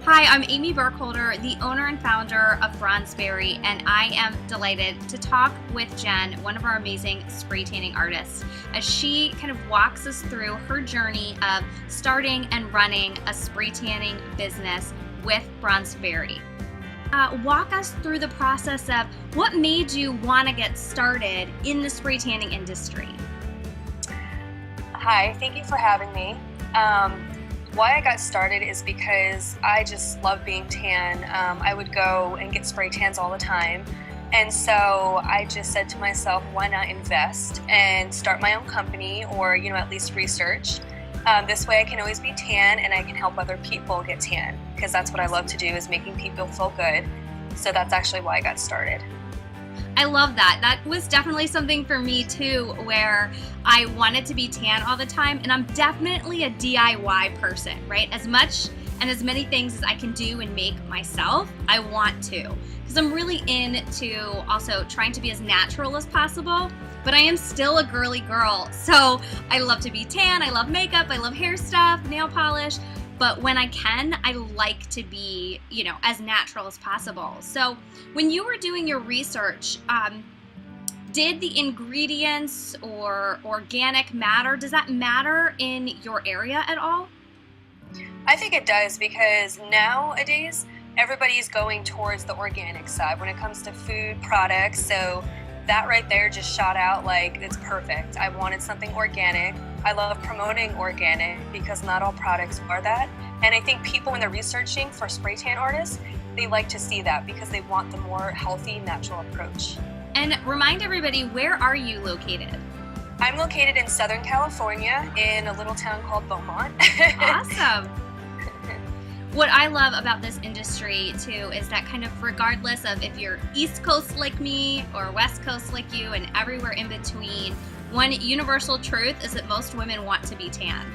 Hi, I'm Amy Burkholder, the owner and founder of BronzedBerry, and I am delighted to talk with Jen, one of our amazing spray tanning artists, as she kind of walks us through her journey of starting and running a spray tanning business with BronzedBerry. Walk us through the process of what made you want to get started in the spray tanning industry. Hi, thank you for having me. Why I got started is because I just love being tan. I would go and get spray tans all the time. And so I just said to myself, why not invest and start my own company or, at least research. This way I can always be tan and I can help other people get tan because that's what I love to do is making people feel good. So that's actually why I got started. I love that. That was definitely something for me too, where I wanted to be tan all the time, and I'm definitely a DIY person, right? As much and as many things as I can do and make myself, I want to, because I'm really into also trying to be as natural as possible, but I am still a girly girl. So I love to be tan, I love makeup, I love hair stuff, nail polish, but when I can, I like to be, as natural as possible. So when you were doing your research, did the ingredients or organic matter? Does that matter in your area at all? I think it does because nowadays everybody's going towards the organic side when it comes to food products. So that right there just shot out like it's perfect. I wanted something organic. I love promoting organic because not all products are that. And I think people, when they're researching for spray tan artists, they like to see that because they want the more healthy, natural approach. And remind everybody, where are you located? I'm located in Southern California in a little town called Beaumont. Awesome. What I love about this industry too is that kind of regardless of if you're East Coast like me or West Coast like you and everywhere in between, one universal truth is that most women want to be tan.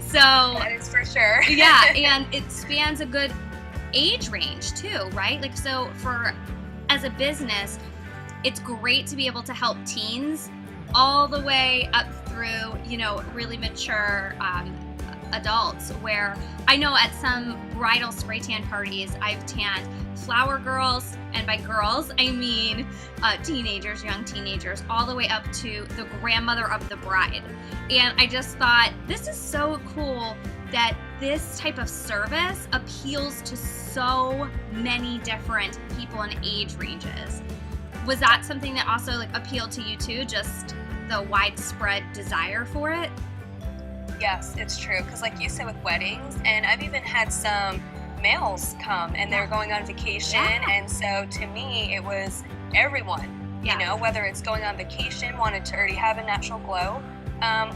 So that is for sure. Yeah, and it spans a good age range too, right? Like, so as a business, it's great to be able to help teens all the way up through, really mature adults, where I know at some bridal spray tan parties, I've tanned flower girls, and by girls, I mean teenagers, young teenagers, all the way up to the grandmother of the bride. And I just thought, this is so cool that this type of service appeals to so many different people and age ranges. Was that something that also appealed to you too, just the widespread desire for it? Yes, it's true. Because like you said with weddings, and I've even had some males come and they're going on vacation. Yeah. And so to me, it was everyone, whether it's going on vacation, wanted to already have a natural glow,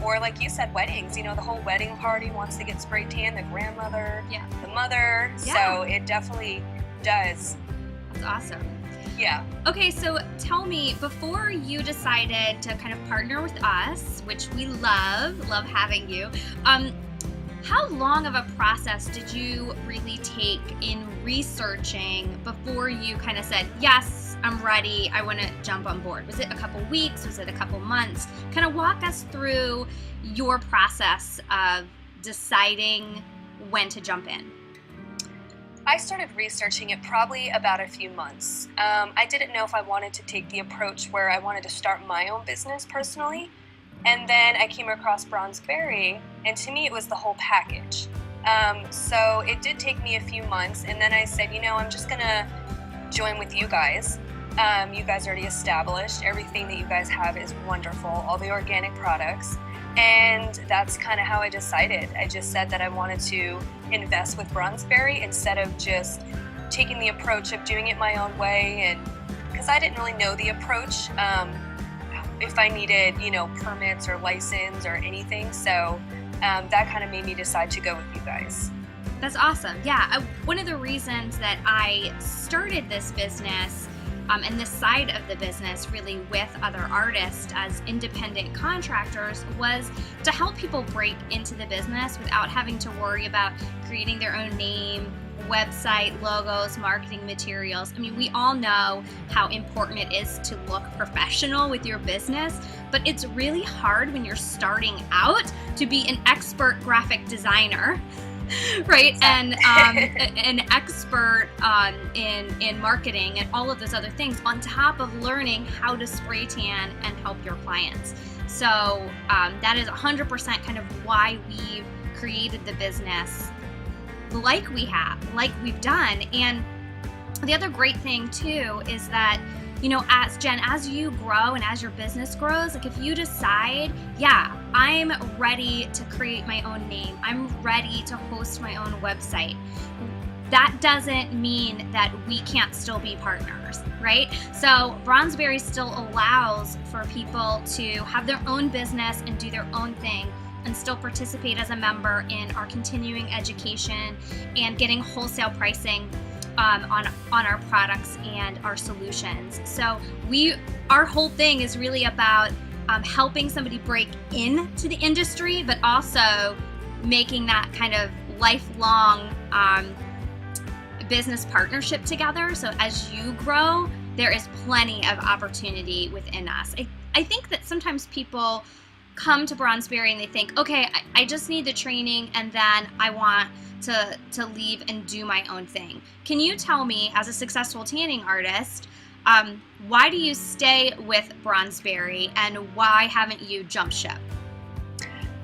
or like you said, weddings, the whole wedding party wants to get spray tan, the grandmother, the mother. Yeah. So it definitely does. That's awesome. Yeah. Okay, so tell me, before you decided to kind of partner with us, which we love having you, how long of a process did you really take in researching before you kind of said, yes, I'm ready, I want to jump on board? Was it a couple weeks? Was it a couple months? Kind of walk us through your process of deciding when to jump in. I started researching it probably about a few months. I didn't know if I wanted to take the approach where I wanted to start my own business personally. And then I came across BronzedBerry, and to me it was the whole package. So it did take me a few months, and then I said, I'm just gonna join with you guys. You guys already established, everything that you guys have is wonderful, all the organic products. And that's kind of how I decided. I just said that I wanted to invest with BronzedBerry instead of just taking the approach of doing it my own way, and because I didn't really know the approach, if I needed, permits or license or anything. So that kind of made me decide to go with you guys. That's awesome. Yeah, one of the reasons that I started this business and this side of the business really with other artists as independent contractors was to help people break into the business without having to worry about creating their own name, website, logos, marketing materials. I mean, we all know how important it is to look professional with your business, but it's really hard when you're starting out to be an expert graphic designer right? Exactly. And an expert in marketing and all of those other things on top of learning how to spray tan and help your clients. So that is 100% kind of why we've created the business like we've done. And the other great thing too is that, as you grow and as your business grows, like if you decide, yeah, I'm ready to create my own name, I'm ready to host my own website, that doesn't mean that we can't still be partners, right? So BronzedBerry still allows for people to have their own business and do their own thing and still participate as a member in our continuing education and getting wholesale pricing on our products and our solutions. So our whole thing is really about helping somebody break into the industry, but also making that kind of lifelong business partnership together. So as you grow, there is plenty of opportunity within us. I think that sometimes people come to BronzedBerry and they think, okay, I just need the training and then I want to leave and do my own thing. Can you tell me, as a successful tanning artist, why do you stay with BronzedBerry and why haven't you jumped ship?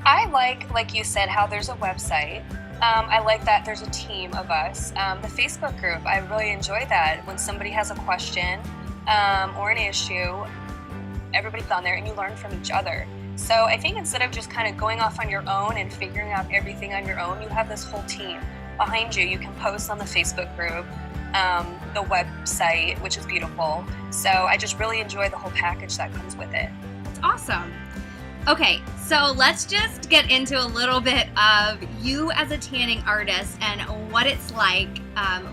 I like you said, how there's a website. I like that there's a team of us. The Facebook group, I really enjoy that. When somebody has a question or an issue, everybody's on there and you learn from each other. So I think instead of just kind of going off on your own and figuring out everything on your own, you have this whole team behind you. You can post on the Facebook group, the website, which is beautiful. So I just really enjoy the whole package that comes with it. That's awesome. Okay, so let's just get into a little bit of you as a tanning artist and what it's like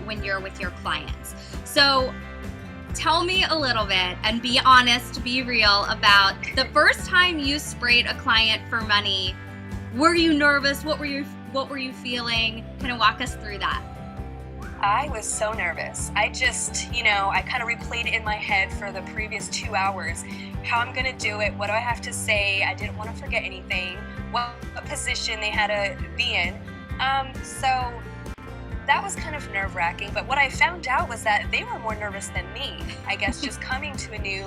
when you're with your clients. So tell me a little bit and be honest, be real about the first time you sprayed a client for money. Were you nervous? What were you feeling? Kind of walk us through that. I was so nervous. I just, I kind of replayed it in my head for the previous 2 hours, how I'm going to do it, what do I have to say, I didn't want to forget anything, what position they had to be in. So that was kind of nerve-wracking, but what I found out was that they were more nervous than me, I guess, just coming to a new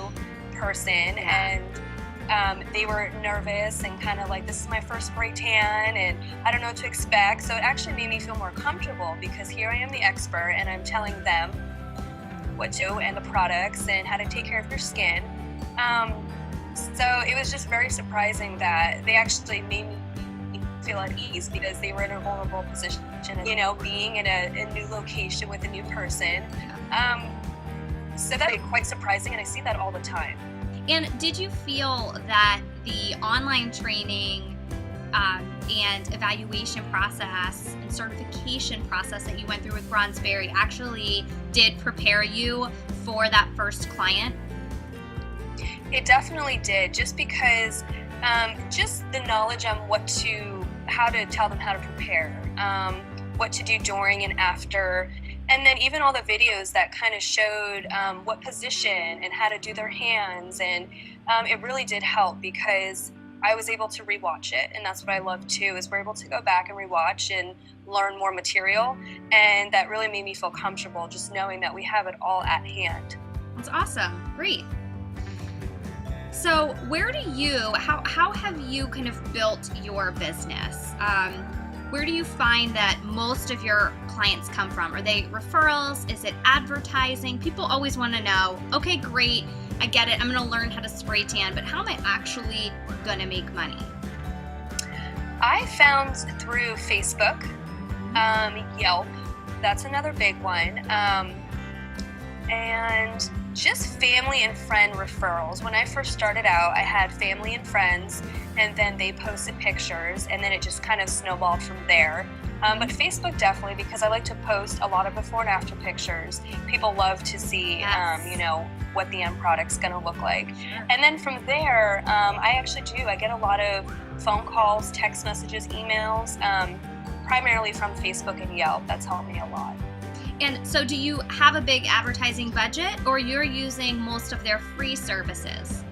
person, and they were nervous and kind of like, this is my first spray tan and I don't know what to expect. So it actually made me feel more comfortable because here I am, the expert, and I'm telling them what to do and the products and how to take care of your skin. So it was just very surprising that they actually made me feel at ease because they were in a vulnerable position, being in a new location with a new person. So that is quite surprising, and I see that all the time. And did you feel that the online training and evaluation process and certification process that you went through with BronzedBerry actually did prepare you for that first client? It definitely did, just because just the knowledge on how to tell them how to prepare, what to do during and after, and then even all the videos that kind of showed what position and how to do their hands, and it really did help because I was able to rewatch it, and that's what I love too, is we're able to go back and rewatch and learn more material, and that really made me feel comfortable just knowing that we have it all at hand. That's awesome. Great. So how have you kind of built your business? Where do you find that most of your clients come from? Are they referrals? Is it advertising? People always want to know, okay, great, I get it, I'm going to learn how to spray tan, but how am I actually going to make money? I found through Facebook, Yelp, that's another big one, and just family and friend referrals. When I first started out, I had family and friends, and then they posted pictures, and then it just kind of snowballed from there. But Facebook definitely, because I like to post a lot of before and after pictures. People love to see, Yes. what the end product's going to look like. And then from there, I get a lot of phone calls, text messages, emails, primarily from Facebook and Yelp. That's helped me a lot. And so do you have a big advertising budget, or you're using most of their free services?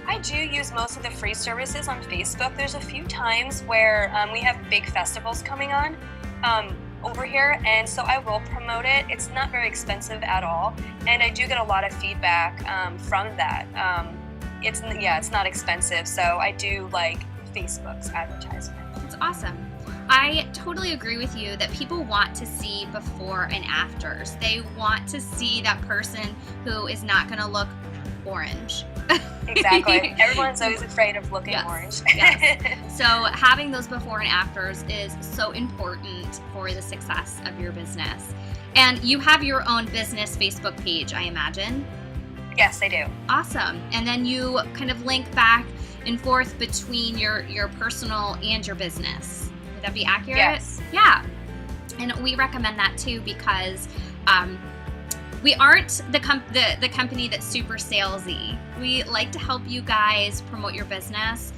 I do use most of the free services on Facebook. There's a few times where we have big festivals coming on, over here, and so I will promote it. It's not very expensive at all, and I do get a lot of feedback from that. It's not expensive, so I do like Facebook's advertisement. It's awesome. I totally agree with you that people want to see before and afters. They want to see that person who is not going to look orange. Exactly. Everyone's always afraid of looking orange. Yes. So having those before and afters is so important for the success of your business. And you have your own business Facebook page, I imagine. Yes, I do. Awesome. And then you kind of link back and forth between your personal and your business. Would that be accurate? Yes. Yeah. And we recommend that too because we aren't the company that's super salesy. We like to help you guys promote your business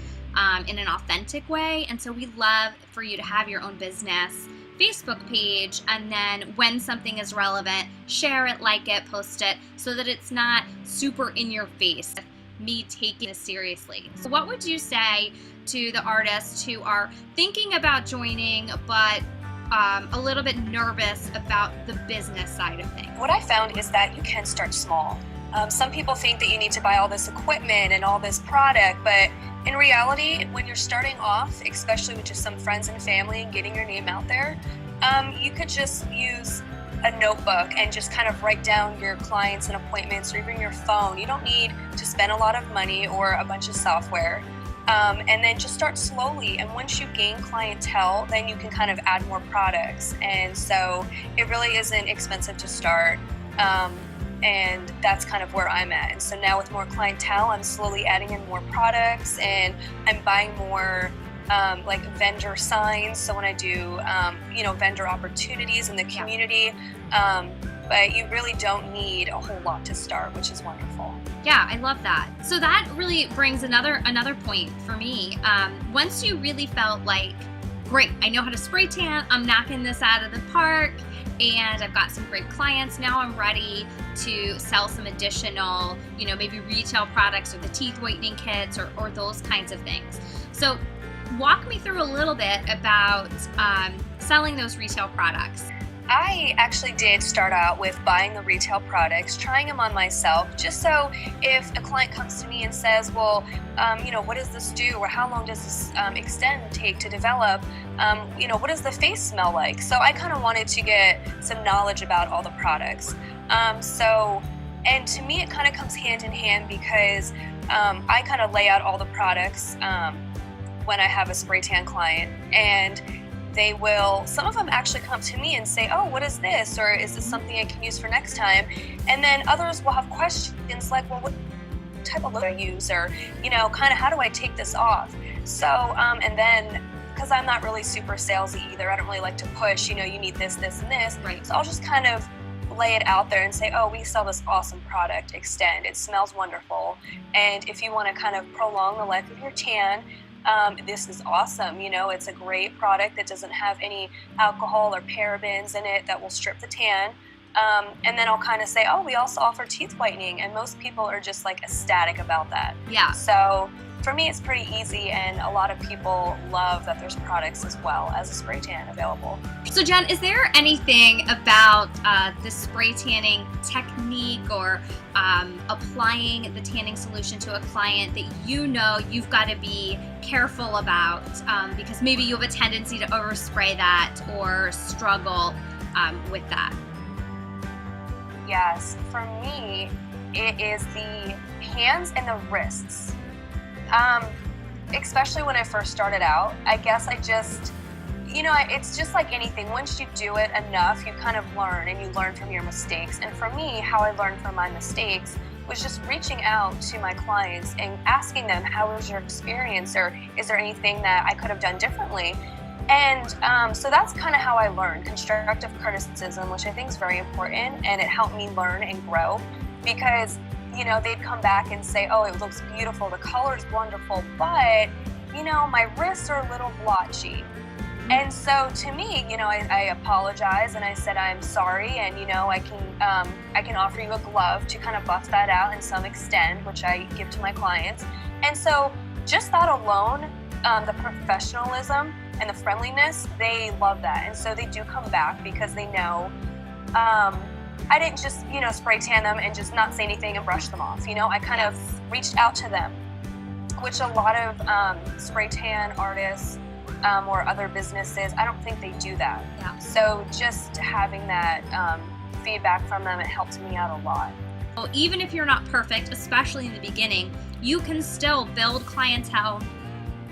in an authentic way. And so we love for you to have your own business Facebook page, and then when something is relevant, share it, like it, post it, so that it's not super in your face, me taking this seriously. So what would you say to the artists who are thinking about joining but a little bit nervous about the business side of things? What I found is that you can start small. Some people think that you need to buy all this equipment and all this product, but in reality, when you're starting off, especially with just some friends and family and getting your name out there, you could just use a notebook and just kind of write down your clients and appointments, or even your phone. You don't need to spend a lot of money or a bunch of software. And then just start slowly, and once you gain clientele, then you can kind of add more products. And so it really isn't expensive to start, and that's kind of where I'm at. And so now with more clientele, I'm slowly adding in more products, and I'm buying more like vendor signs, so when I do vendor opportunities in the community, but you really don't need a whole lot to start, which is wonderful. Yeah, I love that. So that really brings another point for me. Once you really felt like, great, I know how to spray tan, I'm knocking this out of the park, and I've got some great clients, now I'm ready to sell some additional, maybe retail products or the teeth whitening kits or those kinds of things. So walk me through a little bit about selling those retail products. I actually did start out with buying the retail products, trying them on myself, just so if a client comes to me and says, well, what does this do, or how long does this extend take to develop, what does the face smell like? So I kind of wanted to get some knowledge about all the products. And to me it kind of comes hand in hand because I kind of lay out all the products when I have a spray tan client, and some of them actually come to me and say, oh, what is this? Or is this something I can use for next time? And then others will have questions like, well, what type of look do I use? Or, kind of how do I take this off? So, and then, because I'm not really super salesy either, I don't really like to push, you need this, this, and this. Right. So I'll just kind of lay it out there and say, oh, we sell this awesome product, Extend. It smells wonderful. And if you want to kind of prolong the life of your tan, this is awesome. It's a great product that doesn't have any alcohol or parabens in it that will strip the tan. And then I'll kind of say, oh, we also offer teeth whitening. And most people are just like ecstatic about that. Yeah. So for me, it's pretty easy. And a lot of people love that there's products as well as a spray tan available. So Jen, is there anything about the spray tanning technique or applying the tanning solution to a client that you've got to be careful about because maybe you have a tendency to overspray that or struggle with that? Yes, for me, it is the hands and the wrists. Especially when I first started out, I guess I just, it's just like anything. Once you do it enough, you kind of learn, and you learn from your mistakes. And for me, how I learned from my mistakes was just reaching out to my clients and asking them, how was your experience, or is there anything that I could have done differently? And so that's kind of how I learned constructive criticism, which I think is very important, and it helped me learn and grow because they'd come back and say, oh, it looks beautiful, the color's wonderful, but my wrists are a little blotchy. And so to me, I apologized and I said I'm sorry, and I can offer you a glove to kind of buff that out and some Extend, which I give to my clients. And so just that alone the professionalism and the friendliness, they love that. And so they do come back because they know I didn't just, spray tan them and just not say anything and brush them off. I kind of reached out to them, which a lot of spray tan artists or other businesses, I don't think they do that. Yeah. So just having that feedback from them, it helped me out a lot. Well, even if you're not perfect, especially in the beginning, you can still build clientele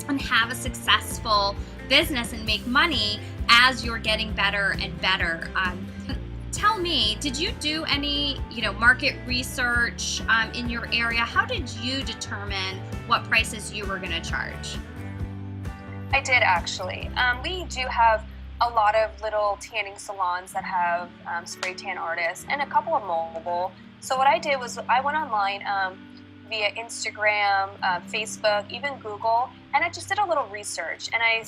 and have a successful business and make money as you're getting better and better. Tell me, did you do any, market research in your area? How did you determine what prices you were going to charge? I did actually. We do have a lot of little tanning salons that have spray tan artists and a couple of mobile. So what I did was I went online via Instagram, Facebook, even Google, and I just did a little research. And I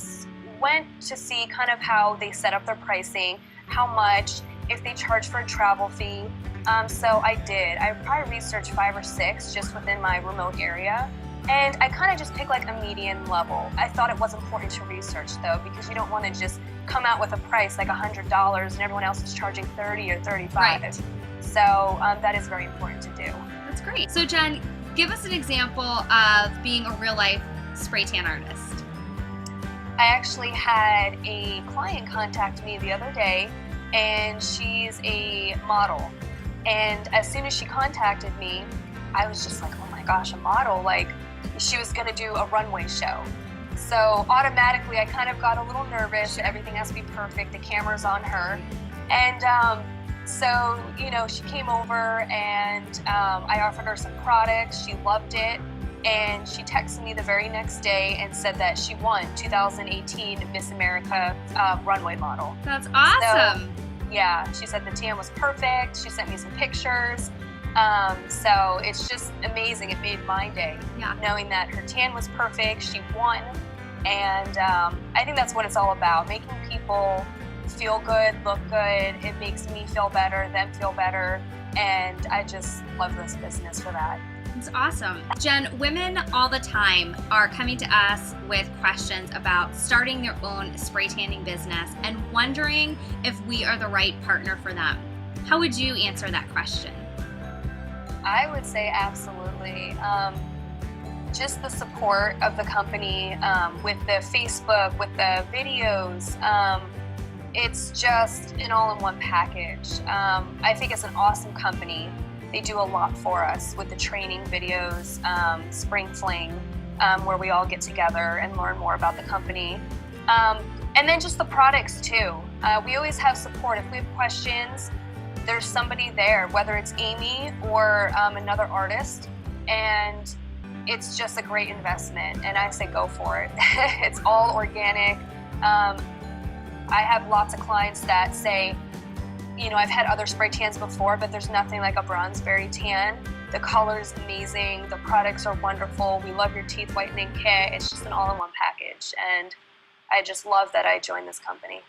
went to see kind of how they set up their pricing, how much, if they charge for a travel fee. So I did. I probably researched 5 or 6 just within my remote area. And I kind of just picked like a median level. I thought it was important to research though, because you don't want to just come out with a price like $100 and everyone else is charging $30 or $35. Right. So that is very important to do. That's great. So Jen, give us an example of being a real life spray tan artist. I actually had a client contact me the other day, and she's a model. And as soon as she contacted me, I was just like, oh my gosh, a model. Like, she was going to do a runway show. So automatically I kind of got a little nervous. Everything has to be perfect. The camera's on her. And so, she came over and I offered her some products. She loved it. And she texted me the very next day and said that she won 2018 Miss America runway model. That's awesome. So, yeah, she said the tan was perfect. She sent me some pictures. So it's just amazing. It made my day, knowing that her tan was perfect. She won. And I think that's what it's all about, making people feel good, look good. It makes me feel better, them feel better. And I just love this business for that. It's awesome. Jen, women all the time are coming to us with questions about starting their own spray tanning business and wondering if we are the right partner for them. How would you answer that question? I would say absolutely. Just the support of the company with the Facebook, with the videos. It's just an all-in-one package. I think it's an awesome company. They do a lot for us with the training videos, Spring Fling, where we all get together and learn more about the company. And then just the products too. We always have support. If we have questions, there's somebody there, whether it's Amy or another artist, and it's just a great investment, and I say go for it. It's all organic. I have lots of clients that say, I've had other spray tans before, but there's nothing like a BronzedBerry tan. The color's amazing, the products are wonderful, we love your teeth whitening kit. It's just an all-in-one package, and I just love that I joined this company.